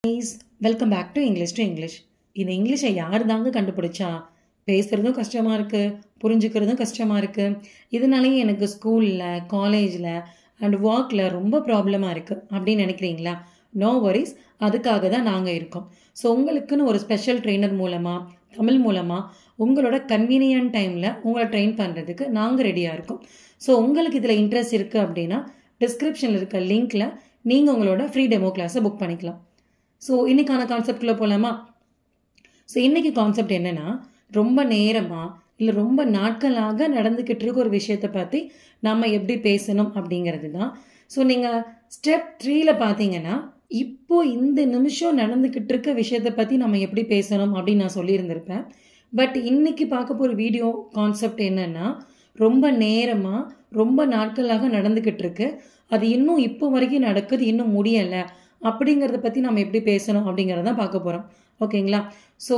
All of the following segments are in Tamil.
Guys, welcome back to English. இந்த இங்கிலீஷை யார் தாங்க கண்டுபிடிச்சா? பேசுகிறதும் கஷ்டமாக இருக்குது, புரிஞ்சுக்கிறதும் கஷ்டமாக இருக்குது. இதனாலேயே எனக்கு ஸ்கூலில், காலேஜில் அண்ட் ஒர்க்கில் ரொம்ப ப்ராப்ளமாக இருக்குது அப்படின்னு நினைக்கிறீங்களா? நோ வரிஸ், அதுக்காக தான் நாங்கள் இருக்கோம். ஸோ உங்களுக்குன்னு ஒரு ஸ்பெஷல் ட்ரெயினர் மூலமாக, தமிழ் மூலமாக உங்களோட கன்வீனியன்ட் டைமில் உங்களை ட்ரெயின் பண்ணுறதுக்கு நாங்கள் ரெடியாக இருக்கோம். ஸோ உங்களுக்கு இதில் இன்ட்ரெஸ்ட் இருக்குது அப்படின்னா டிஸ்கிரிப்ஷனில் இருக்க லிங்க்கில் நீங்கள் உங்களோட ஃப்ரீ டெமோ கிளாஸை புக் பண்ணிக்கலாம். ஸோ இன்றைக்கான கான்செப்ட்குள்ளே போகலாமா? ஸோ இன்றைக்கி கான்செப்ட் என்னென்னா, ரொம்ப நேரமாக இல்லை ரொம்ப நாட்களாக நடந்துக்கிட்டு இருக்க ஒரு விஷயத்தை பற்றி நம்ம எப்படி பேசணும் அப்படிங்கிறது தான். ஸோ நீங்கள் ஸ்டெப் 3ல் பார்த்தீங்கன்னா, இப்போது இந்த நிமிஷம் நடந்துக்கிட்டு இருக்க விஷயத்தை பற்றி நம்ம எப்படி பேசணும் அப்படின்னு நான் சொல்லியிருந்திருப்பேன். பட் இன்றைக்கி பார்க்க போகிற வீடியோ கான்செப்ட் என்னென்னா, ரொம்ப நேரமாக ரொம்ப நாட்களாக நடந்துக்கிட்டு இருக்கு, அது இன்னும் இப்போ வரைக்கும் நடக்குது, இன்னும் முடியலை அப்படிங்கிறத பற்றி நம்ம எப்படி பேசணும் அப்படிங்கிறத தான் பார்க்க போகிறோம். ஓகேங்களா? ஸோ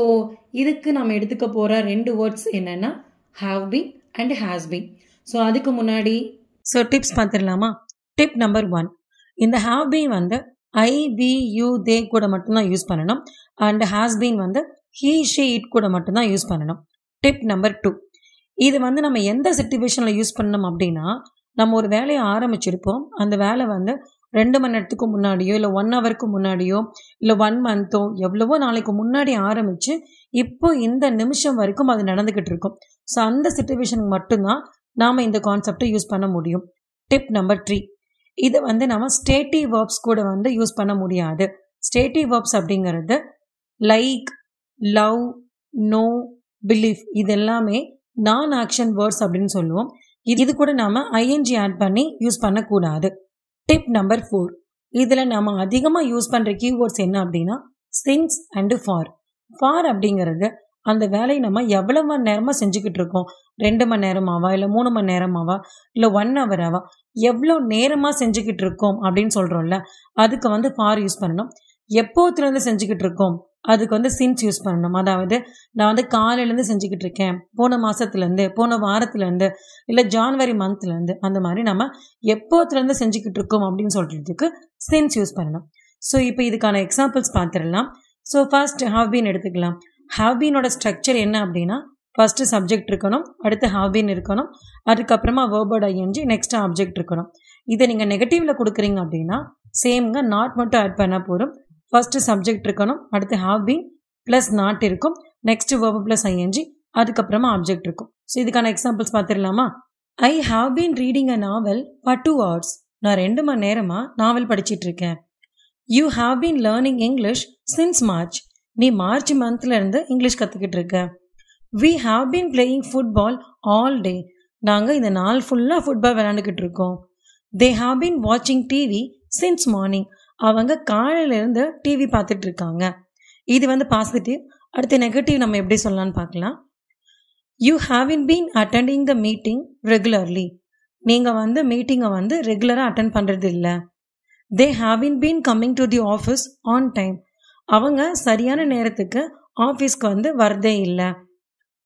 இதுக்கு நம்ம எடுத்துக்க போகிற 2 வேர்ட்ஸ் என்னென்னா have been and has been. So அதுக்கு முன்னாடி டிப்ஸ் பார்த்துடலாமா? டிப் நம்பர் 1, இந்த ஹாவ் பீன் வந்து ஐ, வி, யூ, தே கூட மட்டும்தான் யூஸ் பண்ணணும். அண்ட் ஹேஸ் பீன் வந்து ஹீ, ஷி, இட் கூட மட்டும்தான் யூஸ் பண்ணணும். டிப் நம்பர் 2, இது வந்து நம்ம எந்த சிச்சுவேஷனில் யூஸ் பண்ணணும் அப்படின்னா, நம்ம ஒரு வேலையை ஆரம்பிச்சிருப்போம், அந்த வேலை வந்து 2 மணி நேரத்துக்கு முன்னாடியோ இல்லை 1 ஹவருக்கு முன்னாடியோ இல்லை 1 மந்த்தோ எவ்வளவோ நாளைக்கு முன்னாடி ஆரம்பித்து இப்போ இந்த நிமிஷம் வரைக்கும் அது நடந்துக்கிட்டு இருக்கும். ஸோ அந்த சிச்சுவேஷனுக்கு மட்டும்தான் நாம் இந்த கான்செப்டை யூஸ் பண்ண முடியும். டிப் நம்பர் 3, இதை வந்து நம்ம ஸ்டேட்டிவ் வேர்ப்ஸ் கூட வந்து யூஸ் பண்ண முடியாது. ஸ்டேட்டிவ் வேர்ப்ஸ் அப்படிங்கிறது லைக், லவ், நோ, பிலீவ் இது எல்லாமே நான் ஆக்ஷன் வேர்ட்ஸ் அப்படின்னு சொல்லுவோம். இது கூட நாம் ஐஎன்ஜி ஆட் பண்ணி யூஸ் பண்ணக்கூடாது. டிப் நம்பர் 4, இதில் நம்ம அதிகமாக யூஸ் பண்ணுற கீவேர்ட்ஸ் என்ன அப்படின்னா சின்ஸ் அண்டு ஃபார். ஃபார் அப்படிங்கிறது அந்த வேலையை நம்ம எவ்வளோ மணி நேரமாக செஞ்சுக்கிட்டு இருக்கோம், 2 மணி நேரமாவா இல்லை 3 மணி நேரமாவா இல்லை 1 ஹவராவா, எவ்வளோ நேரமாக செஞ்சுக்கிட்டு இருக்கோம் அப்படின்னு சொல்கிறோம்ல, அதுக்கு வந்து ஃபார் யூஸ் பண்ணணும். எப்போத்துலேருந்து செஞ்சுக்கிட்டு இருக்கோம், அதுக்கு வந்து சின்ஸ் யூஸ் பண்ணணும். அதாவது நான் வந்து காலையிலேருந்து செஞ்சுக்கிட்டு இருக்கேன், போன மாதத்துலேருந்து, போன வாரத்துலேருந்து, இல்லை ஜான்வரி மந்த்லேருந்து, அந்த மாதிரி நம்ம எப்போத்துலேருந்து செஞ்சுக்கிட்டு இருக்கோம் அப்படின்னு சொல்கிறதுக்கு சின்ஸ் யூஸ் பண்ணணும். ஸோ இப்போ இதுக்கான எக்ஸாம்பிள்ஸ் பார்த்துடலாம். ஸோ ஃபர்ஸ்ட் ஹாவ் பீன் எடுத்துக்கலாம். ஹாவ் பீனோட ஸ்ட்ரக்சர் என்ன அப்படின்னா, ஃபஸ்ட்டு சப்ஜெக்ட் இருக்கணும், அடுத்து ஹாவ் பீன் இருக்கணும், அதுக்கப்புறமா வேர்போட ஐஎன்ஜி, நெக்ஸ்ட் ஆப்ஜெக்ட் இருக்கணும். இதை நீங்கள் நெகட்டிவில் கொடுக்குறீங்க அப்படின்னா சேம்ங்க நாட் மட்டும் ஆட் பண்ணால் போதும். ஃபர்ஸ்ட் சப்ஜெக்ட் இருக்கணும், அடுத்து ஹாவ் பீன் ப்ளஸ் நாட் இருக்கும், நெக்ஸ்ட் வேர்பு ப்ளஸ் ஐஎன்ஜி, அதுக்கப்புறமா ஆப்ஜெக்ட் இருக்கும். ஸோ இதுக்கான எக்ஸாம்பிள்ஸ் பார்த்துடலாமா? I have been reading a novel for 2 hours. நான் 2 மணி நேரமாக நாவல் படிச்சுட்டு இருக்கேன். You have been learning English since March. நீ மார்ச் மந்த்லேருந்து இங்கிலீஷ் கற்றுக்கிட்டு இருக்க. We have been playing football all day. நாங்கள் இந்த நாள் ஃபுல்லாக ஃபுட்பால் விளையாண்டுக்கிட்டு இருக்கோம். தே ஹாவ் பீன் வாட்சிங் டிவி சின்ஸ் மார்னிங். அவங்க காலையிலேருந்து டிவி பார்த்துட்டு இருக்காங்க. இது வந்து பாசிட்டிவ். அடுத்து நெகட்டிவ் நம்ம எப்படி சொல்லலான்னு பார்க்கலாம். You haven't been attending the meeting regularly. நீங்கள் வந்து மீட்டிங்கை வந்து ரெகுலராக அட்டென்ட் பண்ணுறது இல்லை. They haven't been coming to the office on time. அவங்க சரியான நேரத்துக்கு ஆஃபீஸ்க்கு வந்து வரதே இல்லை.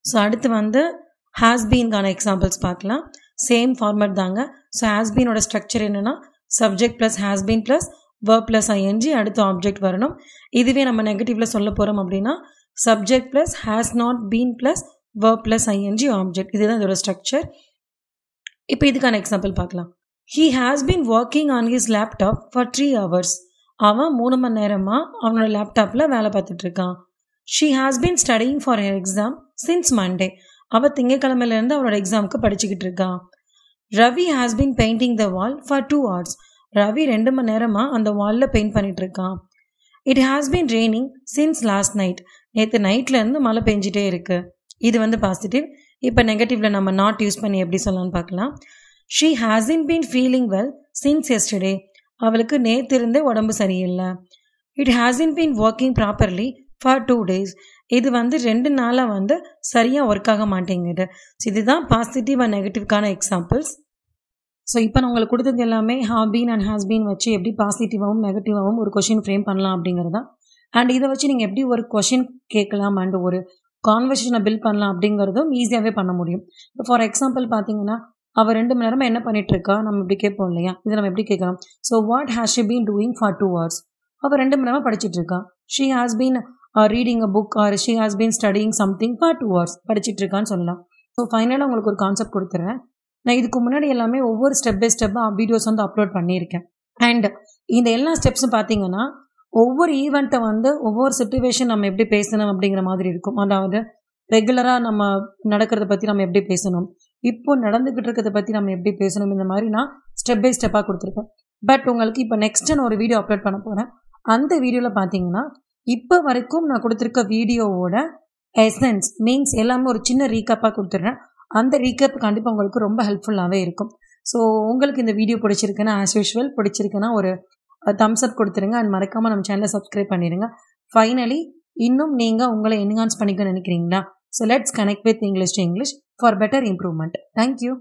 ஸோ அடுத்து வந்து ஹேஸ் பீன்கான எக்ஸாம்பிள்ஸ் பார்க்கலாம். சேம் ஃபார்மேட் தாங்க. ஸோ ஹேஸ் பீனோட ஸ்ட்ரக்சர் என்னென்னா subject plus has been plus verb plus ing, அடுத்து ஆப்ஜெக்ட் வரணும். இதுவே நம்ம நெகட்டிவில் சொல்ல போகிறோம் அப்படின்னா subject plus has not been plus verb plus ing object. இதுதான் இதோட ஸ்ட்ரக்சர். இப்போ இதுக்கான எக்ஸாம்பிள் பார்க்கலாம். He has been working on his laptop for 3 hours. அவன் 3 மணி நேரமாக அவனோட லேப்டாப்பில் வேலை பார்த்துட்ருக்கான். She has been studying for her exam since Monday. அவள் திங்கக்கிழமையிலேருந்து அவளோட எக்ஸாமுக்கு படிச்சுக்கிட்டு இருக்கான். Ravi has been painting the wall for 2 hours. Ravi 2 மணி நேரமாக அந்த வாலில் பெயிண்ட் பண்ணிட்டு இருக்கான். It has been raining since last night. நேற்று நைட்லேருந்து மழை பெஞ்சிட்டே இருக்கு. இது வந்து பாசிட்டிவ். இப்போ நெகட்டிவில் நம்ம நாட் யூஸ் பண்ணி எப்படி சொல்லலாம்னு பார்க்கலாம். She hasn't been feeling well since yesterday. அவளுக்கு நேற்று இருந்தே உடம்பு சரியில்லை. It hasn't been working properly for 2 days. இது வந்து 2 நாளாக வந்து சரியாக ஒர்க் ஆக மாட்டேங்குது. ஸோ இதுதான் பாசிட்டிவ் அண்ட் நெகட்டிவ்கான எக்ஸாம்பிள்ஸ். ஸோ இப்போ நான் உங்களுக்கு கொடுத்தது எல்லாமே have been and has been வச்சு எப்படி பாசிட்டிவாகவும் நெகட்டிவாகவும் ஒரு கொஷின் ஃப்ரேம் பண்ணலாம் அப்படிங்கிறது தான். அண்ட் இதை வச்சு நீங்கள் எப்படி ஒரு கொஷின் கேட்கலாம் அண்ட் ஒரு கான்வர்சேஷனை பில்ட் பண்ணலாம் அப்படிங்கிறதும் ஈஸியாகவே பண்ண முடியும். இப்போ ஃபார் எக்ஸாம்பிள் பார்த்தீங்கன்னா, அவள் 2 மணி நேரமாக என்ன பண்ணிட்டு இருக்கா நம்ம இப்படி கேட்போம் இல்லையா? இதை நம்ம எப்படி கேட்கலாம்? So what has she been doing for 2 hours. அவள் 2 மணி நேரமாக படிச்சுட்டு இருக்கா. She has been reading a book or she has been studying something for 2 hours படிச்சுட்டு இருக்கான்னு சொல்லலாம். ஸோ ஃபைனலாக உங்களுக்கு ஒரு கான்செப்ட் கொடுத்துட்றேன். நான் இதுக்கு முன்னாடி எல்லாமே ஒவ்வொரு ஸ்டெப் பை ஸ்டெப்பாக வீடியோஸ் வந்து அப்லோட் பண்ணியிருக்கேன். அண்ட் இந்த எல்லா ஸ்டெப்ஸும் பார்த்தீங்கன்னா ஒவ்வொரு ஈவெண்ட்டை வந்து ஒவ்வொரு சிச்சுவேஷன் நம்ம எப்படி பேசணும் அப்படிங்கிற மாதிரி இருக்கும். அதாவது ரெகுலராக நம்ம நடக்கிறத பற்றி நம்ம எப்படி பேசணும், இப்போ நடந்துக்கிட்டு இருக்கிறத பற்றி நம்ம எப்படி பேசணும், இந்த மாதிரி நான் ஸ்டெப் பை ஸ்டெப்பாக கொடுத்துருக்கேன். பட் உங்களுக்கு இப்போ நெக்ஸ்ட் நான் ஒரு வீடியோ அப்லோட் பண்ண போகிறேன். அந்த வீடியோவில் பார்த்தீங்கன்னா இப்போ வரைக்கும் நான் கொடுத்துருக்க வீடியோவோட எசன்ஸ் மீன்ஸ் எல்லாமே ஒரு சின்ன ரீகேப்பாக கொடுத்துட்றேன். அந்த ரீகேப் கண்டிப்பாக உங்களுக்கு ரொம்ப ஹெல்ப்ஃபுல்லாகவே இருக்கும். ஸோ உங்களுக்கு இந்த வீடியோ பிடிச்சிருக்குன்னா ஆஸ் யூஷுவல் பிடிச்சிருக்குன்னா ஒரு தம்ஸ் அப் கொடுத்துருங்க. அண்ட் மறக்காமல் நம்ம சேனலை சப்ஸ்கிரைப் பண்ணிடுங்க. ஃபைனலி இன்னும் நீங்கள் உங்களை என்ஹான்ஸ் பண்ணிக்க நினைக்கிறீங்களா? So let's connect with English to English for better improvement. Thank you.